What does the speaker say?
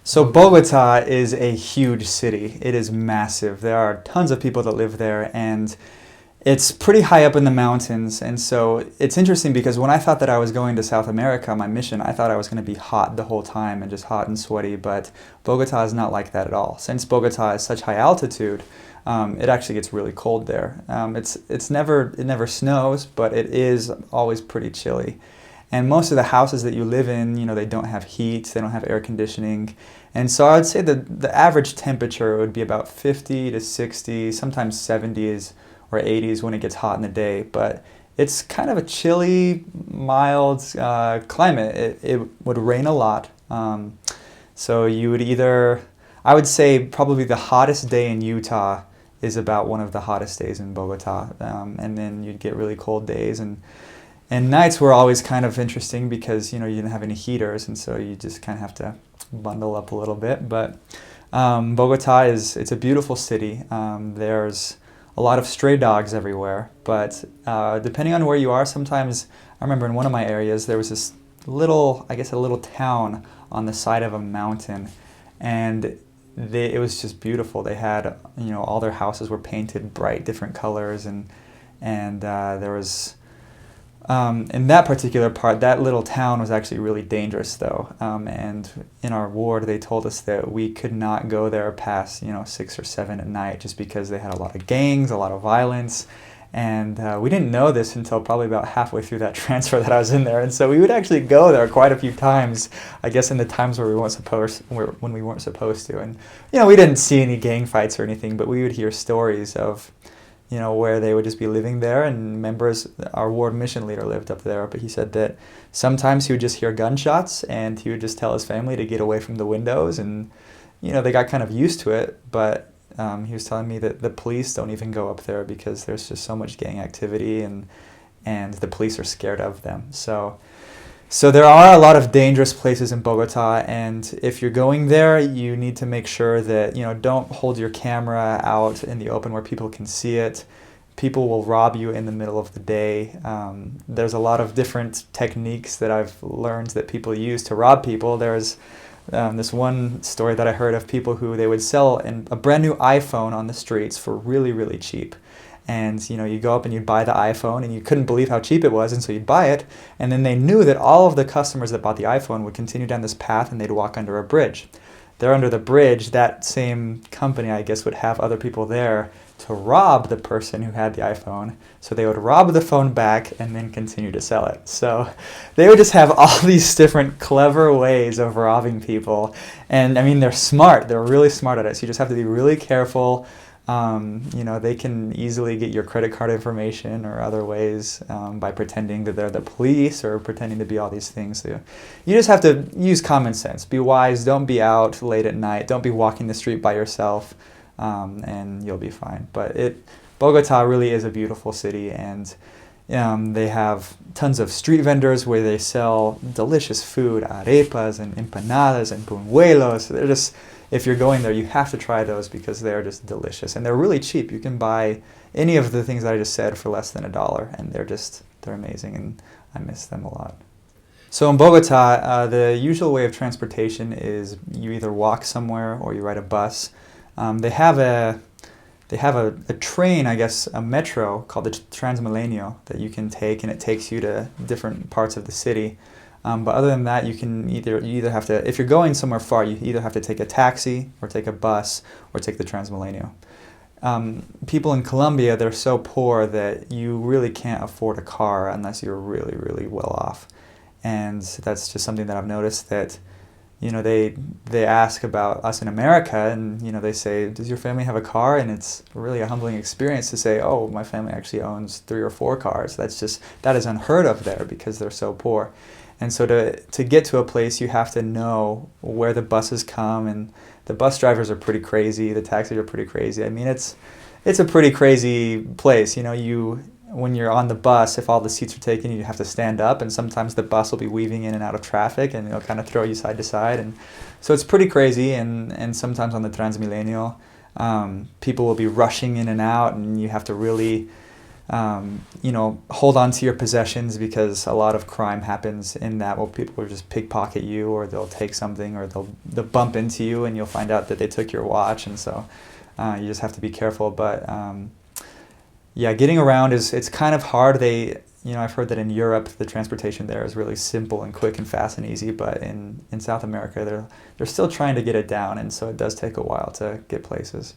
So Bogota is a huge city. It is massive. There are tons of people that live there, and it's pretty high up in the mountains. And so it's interesting because when I thought that I was going to South America, my mission, I thought I was going to be hot the whole time and just hot and sweaty. But Bogota is not like that at all. Since Bogota is such high altitude, it actually gets really cold there. It never snows, but it is always pretty chilly. And most of the houses that you live in, they don't have heat, they don't have air conditioning. And so I would say that the average temperature would be about 50 to 60, sometimes 70s or 80s when it gets hot in the day. But it's kind of a chilly, mild climate. It would rain a lot. So you would I would say probably the hottest day in Utah is about one of the hottest days in Bogota. And then you'd get really cold days. And nights were always kind of interesting because, you didn't have any heaters, and so you just kind of have to bundle up a little bit. But Bogota it's a beautiful city. There's a lot of stray dogs everywhere, but depending on where you are, sometimes, I remember in one of my areas, there was this little, I guess a little town on the side of a mountain, and it was just beautiful. They had, all their houses were painted bright different colors, and there was... in that particular part, that little town was actually really dangerous, though. And in our ward, they told us that we could not go there past, 6 or 7 at night, just because they had a lot of gangs, a lot of violence. And we didn't know this until probably about halfway through that transfer that I was in there. And so we would actually go there quite a few times, I guess in the times when we weren't supposed to. And, we didn't see any gang fights or anything, but we would hear stories of where they would just be living there, and our ward mission leader lived up there, but he said that sometimes he would just hear gunshots and he would just tell his family to get away from the windows, and, they got kind of used to it, but he was telling me that the police don't even go up there because there's just so much gang activity, and the police are scared of them. So there are a lot of dangerous places in Bogota, and if you're going there, you need to make sure that, don't hold your camera out in the open where people can see it. People will rob you in the middle of the day. There's a lot of different techniques that I've learned that people use to rob people. There's this one story that I heard of people who they would sell a brand new iPhone on the streets for really, really cheap. And, you go up and you'd buy the iPhone, and you couldn't believe how cheap it was, and so you'd buy it. And then they knew that all of the customers that bought the iPhone would continue down this path, and they'd walk under a bridge. There under the bridge, that same company, I guess, would have other people there to rob the person who had the iPhone. So they would rob the phone back and then continue to sell it. So they would just have all these different clever ways of robbing people. And, they're smart. They're really smart at it. So you just have to be really careful. They can easily get your credit card information or other ways by pretending that they're the police or pretending to be all these things. So you just have to use common sense. Be wise. Don't be out late at night. Don't be walking the street by yourself, and you'll be fine. But Bogota really is a beautiful city, and they have tons of street vendors where they sell delicious food, arepas and empanadas and buñuelos. If you're going there, you have to try those because they're just delicious. And they're really cheap. You can buy any of the things that I just said for less than $1, and they're amazing, and I miss them a lot. So in Bogota, the usual way of transportation is you either walk somewhere or you ride a bus. They have a train, I guess, a metro called the Transmilenio that you can take, and it takes you to different parts of the city. But other than that, you either have to, if you're going somewhere far, you either have to take a taxi or take a bus or take the Transmilenio. People in Colombia, they're so poor that you really can't afford a car unless you're really, really well off. And that's just something that I've noticed that, they ask about us in America, and, they say, does your family have a car? And it's really a humbling experience to say, oh, my family actually owns 3 or 4 cars. That is unheard of there because they're so poor. And so to get to a place, you have to know where the buses come, and the bus drivers are pretty crazy. The taxis are pretty crazy. It's a pretty crazy place. When you're on the bus, if all the seats are taken, you have to stand up, and sometimes the bus will be weaving in and out of traffic, and it'll kind of throw you side to side. And so it's pretty crazy. And sometimes on the Transmilenio, people will be rushing in and out, and you have to really hold on to your possessions, because a lot of crime happens in that, where people will just pickpocket you, or they'll take something, or they'll bump into you and you'll find out that they took your watch, and so you just have to be careful. But yeah, getting around it's kind of hard. I've heard that in Europe the transportation there is really simple and quick and fast and easy, but in South America they're still trying to get it down, and so it does take a while to get places.